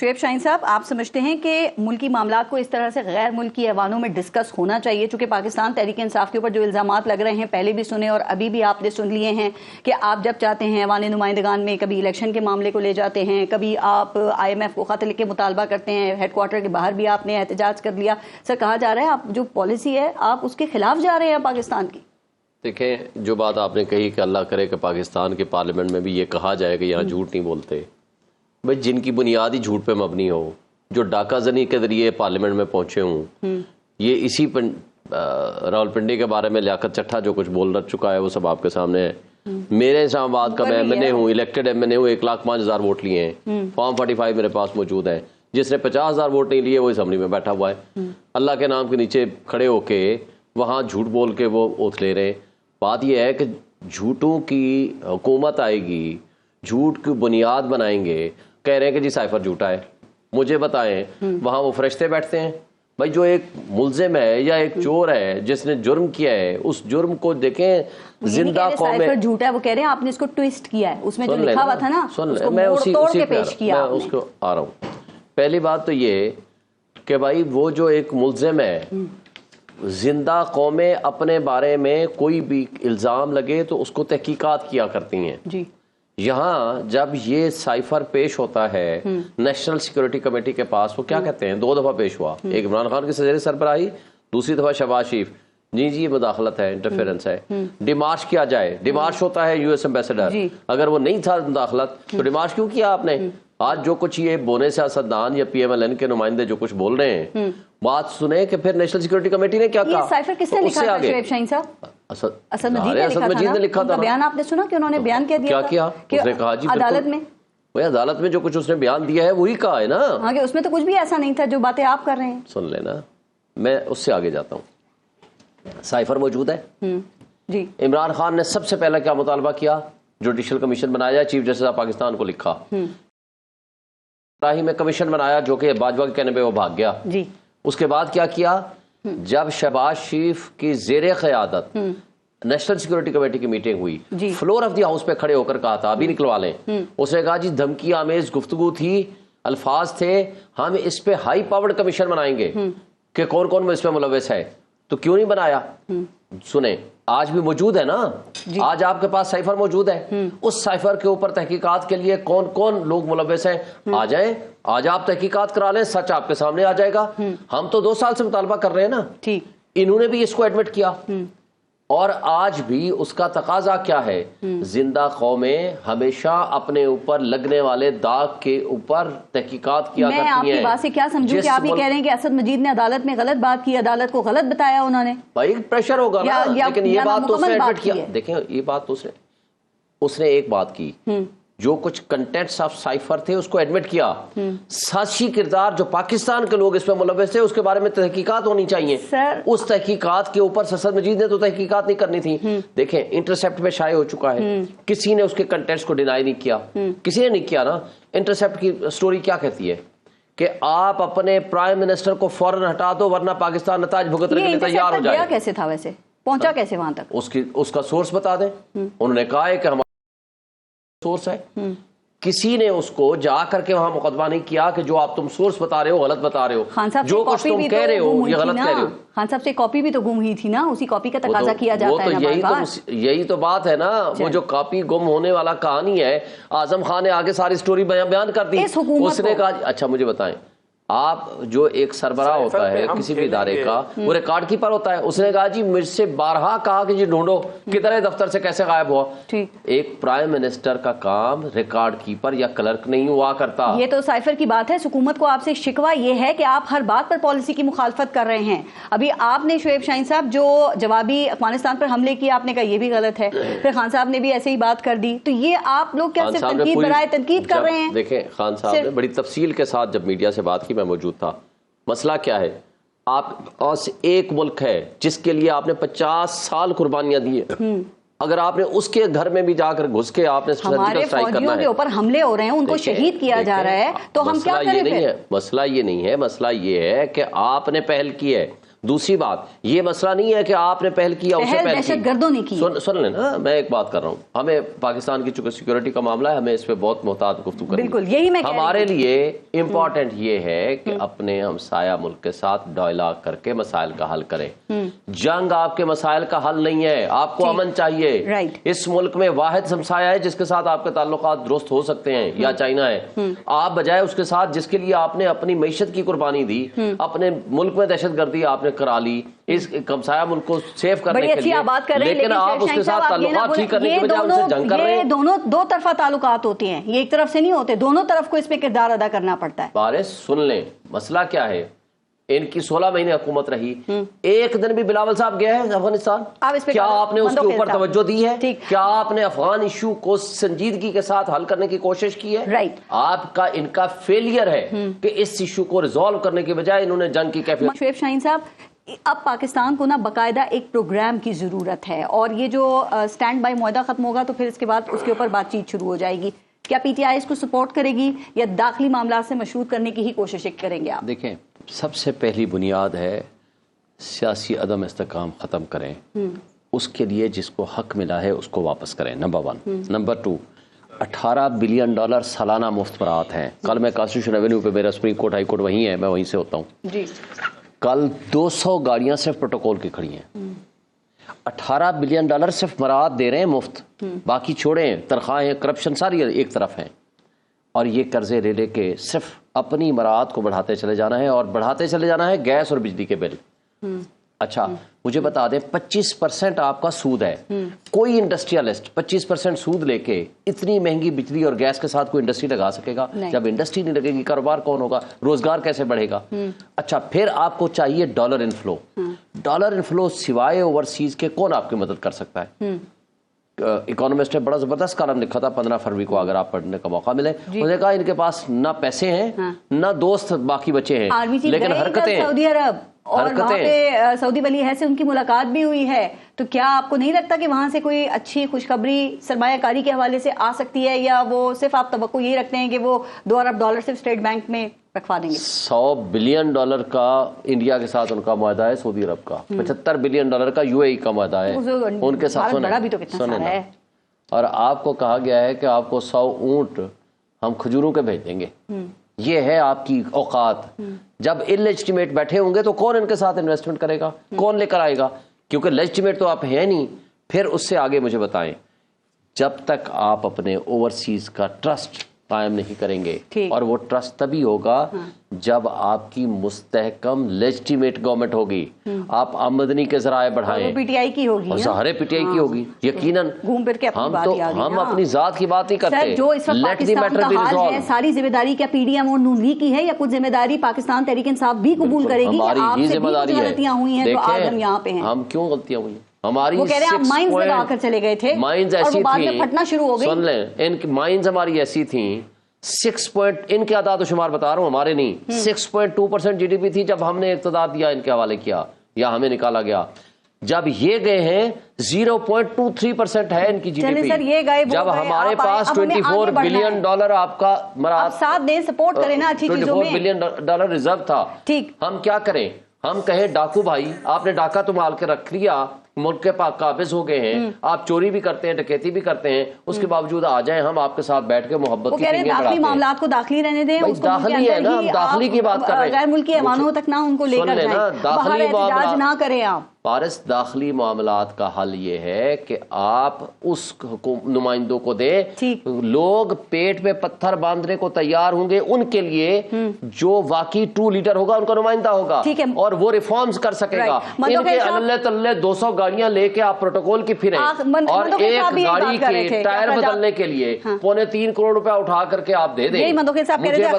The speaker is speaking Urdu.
شعیب شاہین صاحب، آپ سمجھتے ہیں کہ ملکی معاملات کو اس طرح سے غیر ملکی ایوانوں میں ڈسکس ہونا چاہیے؟ چونکہ پاکستان تحریک انصاف کے اوپر جو الزامات لگ رہے ہیں پہلے بھی سنے اور ابھی بھی آپ نے سن لیے ہیں کہ آپ جب چاہتے ہیں ایوان نمائندگان میں کبھی الیکشن کے معاملے کو لے جاتے ہیں، کبھی آپ IMF کو خط لکھ کے مطالبہ کرتے ہیں، ہیڈ کوارٹر کے باہر بھی آپ نے احتجاج کر لیا۔ سر، کہا جا رہا ہے آپ جو پالیسی ہے آپ اس کے خلاف جا رہے ہیں پاکستان کی۔ دیکھیں، جو بات آپ نے کہی کہ اللہ کرے کہ پاکستان کے پارلیمنٹ میں بھی یہ کہا جائے کہ یہاں جھوٹ نہیں بولتے، بھائی جن کی بنیاد ہی جھوٹ پہ مبنی ہو، جو ڈاکہ زنی کے ذریعے پارلیمنٹ میں پہنچے ہوں، یہ اسی راولپنڈی کے بارے میں لیاقت چٹھا جو کچھ بول رکھ چکا ہے وہ سب آپ کے سامنے ہے۔ میرے اسلام آباد کا میں MNA ہوں، الیکٹڈ MNA ہوں، 1,05,000 ووٹ لیے ہیں، فارم 45 میرے پاس موجود ہے۔ جس نے 50,000 ووٹ نہیں لیے وہ اسمبلی میں بیٹھا ہوا ہے، اللہ کے نام کے نیچے کھڑے ہو کے وہاں جھوٹ بول کے وہ اوتھ لے رہے ہیں۔ بات یہ ہے کہ جھوٹوں کی حکومت آئے گی، جھوٹ کی بنیاد بنائیں گے، کہہ رہے ہیں کہ جی سائفر جھوٹا ہے۔ مجھے بتائیں وہاں وہ فرشتے بیٹھتے ہیں؟ بھائی جو ایک ملزم ہے یا ایک چور ہے جس نے جرم کیا ہے، اس جرم کو دیکھیں زندہ قوم میں جھوٹا ہے، وہ کہہ رہے ہیں آپ نے اس کو ٹویسٹ کیا ہے، اس میں جو لکھا ہوا تھا نا اس کو موڑ توڑ کے پیش کیا۔ میں اس کو آ رہا ہوں۔ پہلی بات تو یہ کہ بھائی وہ جو ایک ملزم ہے، زندہ قومیں اپنے بارے میں کوئی بھی الزام لگے تو اس کو تحقیقات کیا کرتی ہیں جی۔ یہاں جب یہ سائفر پیش ہوتا ہے نیشنل سیکورٹی کمیٹی کے پاس، وہ کیا کہتے ہیں؟ 2 دفعہ پیش ہوا، ایک عمران خان کی زیر سربراہی، دوسری دفعہ شہباز شریف۔ جی یہ مداخلت ہے، انٹرفیرنس ہے، ڈیمارش کیا جائے۔ ڈیمارش ہوتا ہے US ایمبیسڈر، اگر وہ نہیں تھا مداخلت تو ڈیمارش کیوں کیا آپ نے؟ آج جو کچھ یہ بونے سیاستدان یا PMLN کے نمائندے جو کچھ بول رہے ہیں، بات سنیں کہ پھر نیشنل سیکورٹی کمیٹی نے کیا کہا۔ یہ سائفر کس نے لکھا تھا شعیب شاہین صاحب؟ اسد مجید نے لکھا تھا۔ بیان آپ نے سنا کہ انہوں نے بیان کیا دیا؟ کیا اس نے کہا؟ جی عدالت میں، وہ عدالت میں جو کچھ اس نے بیان دیا ہے وہی کہا ہے نا۔ ہاں کہ اس میں تو کچھ بھی ایسا نہیں تھا جو باتیں آپ کر رہے ہیں۔ سن لینا، میں اس سے آگے جاتا ہوں۔ سائفر موجود ہے جی۔ عمران خان نے سب سے پہلا کیا مطالبہ کیا؟ جوڈیشل کمیشن بنایا، چیف جسٹس آف پاکستان کو لکھا۔ میں کمیشن بنایا جو کہ باجوہ کے کہنے پہ وہ بھاگ گیا جی۔ اس کے بعد کیا جب شہباز شریف کی زیر قیادت نیشنل سیکورٹی کمیٹی کی میٹنگ ہوئی، فلور آف دی ہاؤس پہ کھڑے ہو کر کہا تھا ابھی نکلوا لیں، اس نے کہا جی دھمکی آمیز گفتگو تھی، الفاظ تھے، ہم اس پہ ہائی پاورڈ کمیشن بنائیں گے کہ کون کون اس پہ ملوث ہے، تو کیوں نہیں بنایا؟ سنیں، آج بھی موجود ہے نا، آج آپ کے پاس سائفر موجود ہے، اس سائفر کے اوپر تحقیقات کے لیے کون کون لوگ ملوث ہیں، آ جائیں، آج آپ تحقیقات کرا لیں، سچ آپ کے سامنے آ جائے گا۔ ہم تو 2 سال سے مطالبہ کر رہے ہیں نا، انہوں نے بھی اس کو ایڈمٹ کیا، اور آج بھی اس کا تقاضا کیا ہے؟ زندہ قومیں ہمیشہ اپنے اوپر لگنے والے داغ کے اوپر تحقیقات کیا کرتی ہیں۔ میں آپ کی بات سے کیا سمجھوں کہ آپ یہ کہہ رہے ہیں کہ اسد مجید نے عدالت میں غلط بات کی، عدالت کو غلط بتایا انہوں نے؟ بھائی پریشر ہوگا نا، لیکن یہ بات تو اس نے ایڈمٹ کیا۔ دیکھیں یہ بات تو اس نے ایک بات کی، جو کچھ کنٹینٹس آف سائفر تھے اس کو ایڈمٹ کیا۔ سازشی کردار جو پاکستان کے لوگ اس میں ملوث تھے اس کے بارے میں تحقیقات ہونی چاہیے۔ اس تحقیقات کے اوپر اسد مجید نے تو تحقیقات نہیں کرنی تھی۔ دیکھیں انٹرسیپٹ میں شائع ہو چکا ہے، کسی نے اس کے کنٹینٹس کو ڈینائی نہیں کیا، کسی نے نہیں کیا نا۔ انٹرسیپٹ کی سٹوری کیا کہتی ہے کہ آپ اپنے پرائم منسٹر کو فوراً ہٹا دو ورنہ پاکستان نتائج بھگتنے کے لیے تیار ہو جائے۔ یہ کیسے تھا ویسے، پہنچا کیسے وہاں تک؟ اس کا سورس بتا دیں۔ انہوں نے کہا ہے کہ ہمارا سورس ہے، کسی نے اس کو جا کر کے وہاں مقدمہ نہیں کیا کہ جو آپ تم سورس بتا رہے ہو غلط بتا رہے ہو، جو کچھ تم کہہ رہے ہو یہ غلط کہہ رہے ہو۔ خان صاحب سے کاپی بھی تو گم ہوئی تھی نا، اسی کاپی کا تقاضا کیا جاتا ہے۔ یہی تو بات ہے نا، وہ جو کاپی گم ہونے والا کہانی ہے، اعظم خان نے آگے ساری سٹوری بیان کر دی۔ اس نے کہا اچھا مجھے بتائیں، آپ جو ایک سربراہ ہوتا ہے کسی بھی ادارے کا، وہ ریکارڈ کیپر ہوتا ہے۔ اس نے کہا جی مجھ سے بارہا کہا کہ جی ڈھونڈو کدھر ہے، دفتر سے کیسے غائب ہوا۔ ایک پرائم منسٹر کا کام ریکارڈ کیپر یا کلرک نہیں ہوا کرتا۔ یہ تو سائفر کی بات ہے۔ حکومت کو آپ سے شکوہ یہ ہے کہ آپ ہر بات پر پالیسی کی مخالفت کر رہے ہیں۔ ابھی آپ نے شعیب شاہین صاحب جو جوابی افغانستان پر حملے کیا، آپ نے کہا یہ بھی غلط ہے، پھر خان صاحب نے بھی ایسے ہی بات کر دی، تو یہ آپ لوگ کیا صرف تنقید برائے تنقید کر رہے ہیں؟ دیکھیں خان صاحب نے بڑی تفصیل کے ساتھ جب میڈیا سے بات کی، میں موجود تھا۔ مسئلہ کیا ہے؟ آپ پاس ایک ملک ہے جس کے لیے آپ نے 50 سال قربانیاں دی ہیں، اگر آپ نے اس کے گھر میں بھی جا کر گھس کے آپ نے ہمارے فوجیوں کے اوپر حملے ہو رہے ہیں، ان کو شہید کیا جا رہا ہے، تو ہم کیا کریں پھر؟ مسئلہ یہ نہیں ہے، مسئلہ یہ ہے کہ آپ نے پہل کی ہے، دوسری بات یہ مسئلہ نہیں ہے کہ آپ نے پہل کیا اسے پہل دہشت گردوں نے کی. سن لیں نا، میں ایک بات کر رہا ہوں، ہمیں پاکستان کی چونکہ سیکورٹی کا معاملہ ہے، ہمیں اس پہ بہت محتاط گفتگو کرنی ہے. بالکل یہی میں ہمارے لیے امپورٹنٹ یہ ہے کہ اپنے ہمسایہ ملک کے ساتھ ڈائلاگ کر کے مسائل کا حل کریں. جنگ آپ کے مسائل کا حل نہیں ہے، آپ کو امن چاہیے. اس ملک میں واحد ہمسایہ ہے جس کے ساتھ آپ کے تعلقات درست ہو سکتے ہیں، یا چائنا ہے. آپ بجائے اس کے ساتھ جس کے لیے آپ نے اپنی معیشت کی قربانی دی، اپنے ملک میں دہشت گردی آپ نے کرا لی اس ہمسایہ ملک کو سیف کرنے کے لیے، لیکن آپ اس کے ساتھ تعلقات ٹھیک کرنے کے بجائے ان سے جنگ کر رہے ہیں. دونوں دو طرفہ تعلقات ہوتے ہیں، یہ ایک طرف سے نہیں ہوتے، دونوں طرف کو اس میں کردار ادا کرنا پڑتا ہے. بارے سن لیں مسئلہ کیا ہے. ان کی 16 مہینے حکومت رہی، ایک دن بھی بلاول صاحب گئے ہیں افغانستان؟ کیا آپ نے اس کے اوپر توجہ دی ہے؟ کیا آپ نے افغان ایشو کو سنجیدگی کے ساتھ حل کرنے کی کوشش کی ہے؟ آپ کا ان کا فیلئر ہے کہ اس ایشو کو ریزالو کرنے کی بجائے انہوں نے جنگ کی کیفیت. شعیب شاہین صاحب، اب پاکستان کو نا باقاعدہ ایک پروگرام کی ضرورت ہے، اور یہ جو سٹینڈ بائی معاہدہ ختم ہوگا تو پھر اس کے بعد اس کے اوپر بات چیت شروع ہو جائے گی. کیا پی ٹی آئی اس کو سپورٹ کرے گی یا داخلی معاملات سے مشروط کرنے کی ہی کوششیں کریں گے آپ؟ دیکھیں، سب سے پہلی بنیاد ہے سیاسی عدم استحکام ختم کریں. اس کے لیے جس کو حق ملا ہے اس کو واپس کریں، نمبر 1. نمبر 2، $18 بلین سالانہ مفت برآت ہیں. کل میں کانسٹیٹیوشن ایونیو پہ، میرا سپریم کورٹ ہائی کورٹ وہیں ہے، میں وہیں سے ہوتا ہوں جی. کل 200 گاڑیاں صرف پروٹوکول کی کھڑی ہیں. $18 بلین صرف برآت دے رہے ہیں مفت، باقی چھوڑیں، تنخواہیں، کرپشن ساری ایک طرف ہیں. اور یہ قرضے لے لے کے صرف اپنی برآت کو بڑھاتے چلے جانا ہے، اور بڑھاتے چلے جانا ہے گیس اور بجلی کے بل. اچھا مجھے بتا دیں 25% آپ کا سود ہے. کوئی انڈسٹریالسٹ 25% سود لے کے اتنی مہنگی بجلی اور گیس کے ساتھ کوئی انڈسٹری لگا سکے گا؟ جب انڈسٹری نہیں لگے گی کاروبار کون ہوگا؟ روزگار کیسے بڑھے گا؟ اچھا پھر آپ کو چاہیے ڈالر انفلو. ڈالر انفلو سوائے اوورسیز کے کون آپ کی مدد کر سکتا ہے؟ اکانومسٹ نے بڑا زبردست کالم لکھا تھا 15 فروری کو، اگر آپ پڑھنے کا موقع ملے. انہوں نے کہا ان کے پاس نہ پیسے ہیں نہ دوست باقی بچے ہیں، لیکن حرکتیں ہیں. سعودی عرب اور وہاں پہ سعودی ولی عہد سے ان کی ملاقات بھی ہوئی ہے، تو کیا آپ کو نہیں لگتا کہ وہاں سے کوئی اچھی خوشخبری سرمایہ کاری کے حوالے سے آ سکتی ہے، یا وہ صرف آپ توقع یہی رکھتے ہیں کہ وہ $2 ارب صرف اسٹیٹ بینک میں رکھوا دیں گے؟ $100 بلین کا انڈیا کے ساتھ ان کا معاہدہ ہے، سعودی عرب کا $75 بلین کا UAE کا معاہدہ ہے ان کے ساتھ. سنیں، اور آپ کو کہا گیا ہے کہ آپ کو 100 اونٹ ہم کھجوروں کے بھیج دیں گے. یہ ہے آپ کی اوقات. جب انلیجٹیمیٹ بیٹھے ہوں گے تو کون ان کے ساتھ انویسٹمنٹ کرے گا؟ کون لے کر آئے گا؟ کیونکہ لیجٹیمیٹ تو آپ ہیں نہیں. پھر اس سے آگے مجھے بتائیں، جب تک آپ اپنے اوورسیز کا ٹرسٹ قائم نہیں کریں گے، اور وہ ٹرسٹ تبھی ہوگا جب آپ کی مستحکم لیجٹیمیٹ گورنمنٹ ہوگی. آپ آمدنی کے ذرائع بڑھائیں، پی ٹی آئی کی ہوگی، ظاہر پی ٹی آئی کی ہوگی یقیناً. گھوم پھر کے ہم اپنی ذات کی بات نہیں کرتے. جو اس وقت پاکستان کا حال ہے، ساری ذمہ داری کیا پی ڈی ایم اور نون لیگ کی ہے، یا کچھ ذمہ داری پاکستان تحریک انصاف بھی قبول کرے گی کہ آپ سے بھی غلطیاں ہوئی ہیں تو آج ہم یہاں پہ ہیں؟ ہم کیوں غلطیاں ہوئی ہیں؟ ہماری وہ کہہ رہے ہیں آپ مائنز لگا کر چلے گئے تھے، مائنز اور ایسی وہ بعد میں تھیں، پھٹنا شروع ہو گئی. سن لیں، ان کی مائنز ہماری ایسی تھیں 6 ان کے اعداد و شمار بتا رہا ہوں، ہمارے نہیں، 6.2% GDP تھی جب ہم نے اقتدار دیا، ان کے حوالے کیا یا ہمیں نکالا گیا. جب یہ گئے ہیں 0.23% ہے ان کی GDP. جب ہمارے پاس $24 بلین آپ کا آپ ساتھ دیں، سپورٹ کریں نا اچھی چیزوں میں. $24 بلین ریزرو تھا. ہم کیا کریں؟ ہم کہیں ڈاکو بھائی آپ نے ڈاکہ تو مال کے رکھ لیا، ملک کے پاک قابض ہو گئے ہیں، آپ چوری بھی کرتے ہیں، ڈکیتی بھی کرتے ہیں، اس کے باوجود آ جائیں ہم آپ کے ساتھ بیٹھ کے محبت کی پنگیں بڑھاتے ہیں. داخلی معاملات کو داخلی رہنے دیں، داخلی ہے نا، ہم داخلی کی بات کر رہے ہیں. غیر ملکی ایوانوں تک نہ ان کو لے کر جائیں، باہر احتجاج نہ کریں آپ. پارس داخلی معاملات کا حل یہ ہے کہ آپ اس نمائندوں کو دیں. لوگ پیٹ پہ پتھر باندھنے کو تیار ہوں گے ان کے لیے جو واقعی ٹرو لیڈر ہوگا، ان کا نمائندہ ہوگا اور وہ ریفارمز کر سکے گا. ان کے اللہ تلے 200 گاڑیاں لے کے آپ پروٹوکول کی پھریں، اور ایک گاڑی کے ٹائر بدلنے کے لیے 2.25 کروڑ روپے اٹھا کر کے آپ دے دیں.